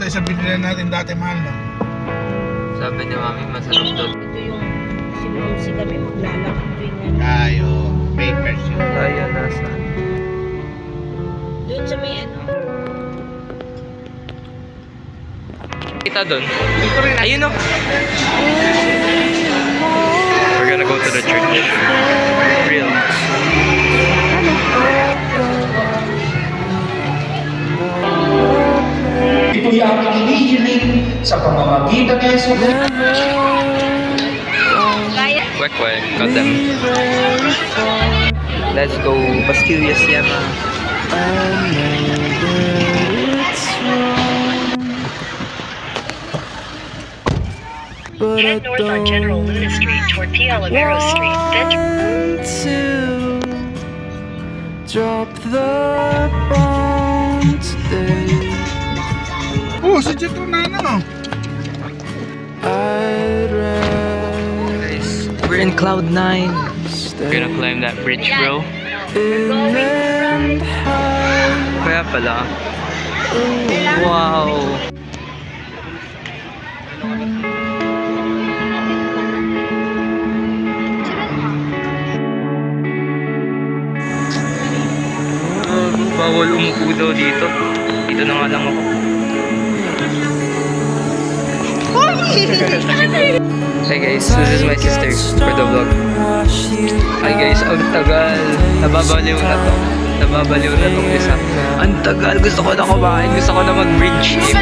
tayo sa binili natin dati, mahal na. Sabi ni Mami, masarap doon. Ito yung si kami maglalakad tuwing Tayo, papers yun. Tayo nasa. doon sa may ano. Kita doon. Ayun o. We're gonna go to the church. Real. Ito'y aming hinihiling sa pamamagitan ng Yesus. Wek wek. Got them. Let's go. Bastilla Siena. Head north on General Luna Street toward P. Olivero Street, then to drop the bomb today. Oh, si Jetro na ano. I'd Guys, we're in Cloud 9. We're gonna climb that bridge, bro. Kaya pala. Wow. Bawal umupo daw dito. Dito na nga lang ako. Hey guys, this is my sister for the vlog. Hi guys, ang tagal. Nababaliw na to. Nababaliw na tong isa. Ang tagal. Gusto ko na kumain. Gusto ko na mag-bridge game.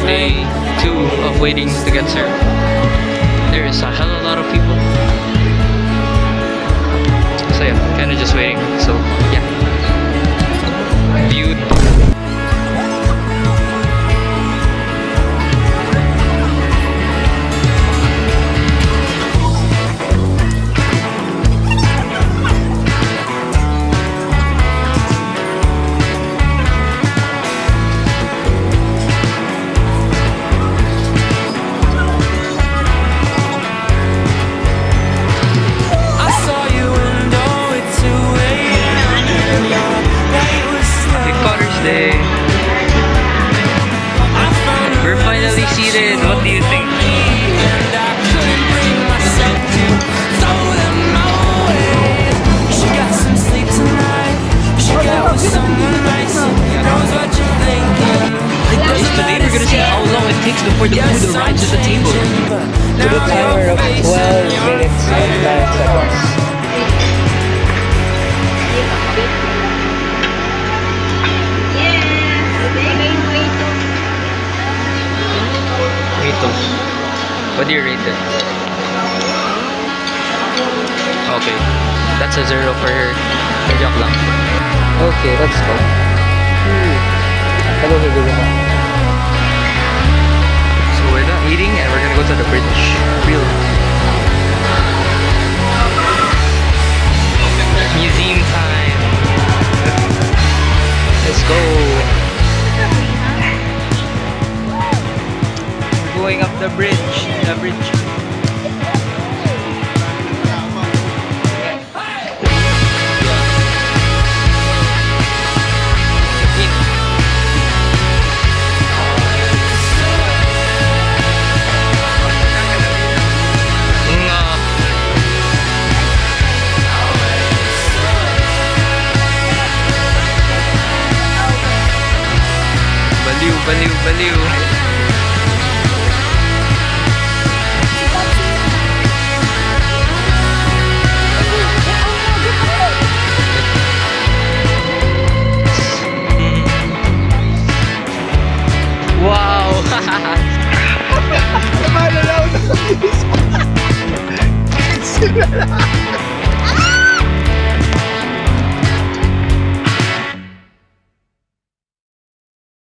Day 2 of waiting to get served. There is a hell of a lot of people. So yeah, kind of just waiting. So yeah, view. I saw you window at 2 a.m. Night was Happy Father's Day. We're finally seated. What do you think? and I couldn't bring myself to throw them away. She got some sleep tonight. She got with someone nice. Knows what you're thinking. Guys, today we're gonna see how long it takes before the food arrives at the table. To the timer of 12 minutes and 9 seconds. Me too. What do you rate it? Okay, that's a 0 for her. Joke lang. Okay, let's go. Hello, so we're done eating and we're gonna go to the bridge. Real. Museum time. Let's go. We're going up the bridge. The bridge. Baliw, baliw, baliw. Wow! Malalaw na sa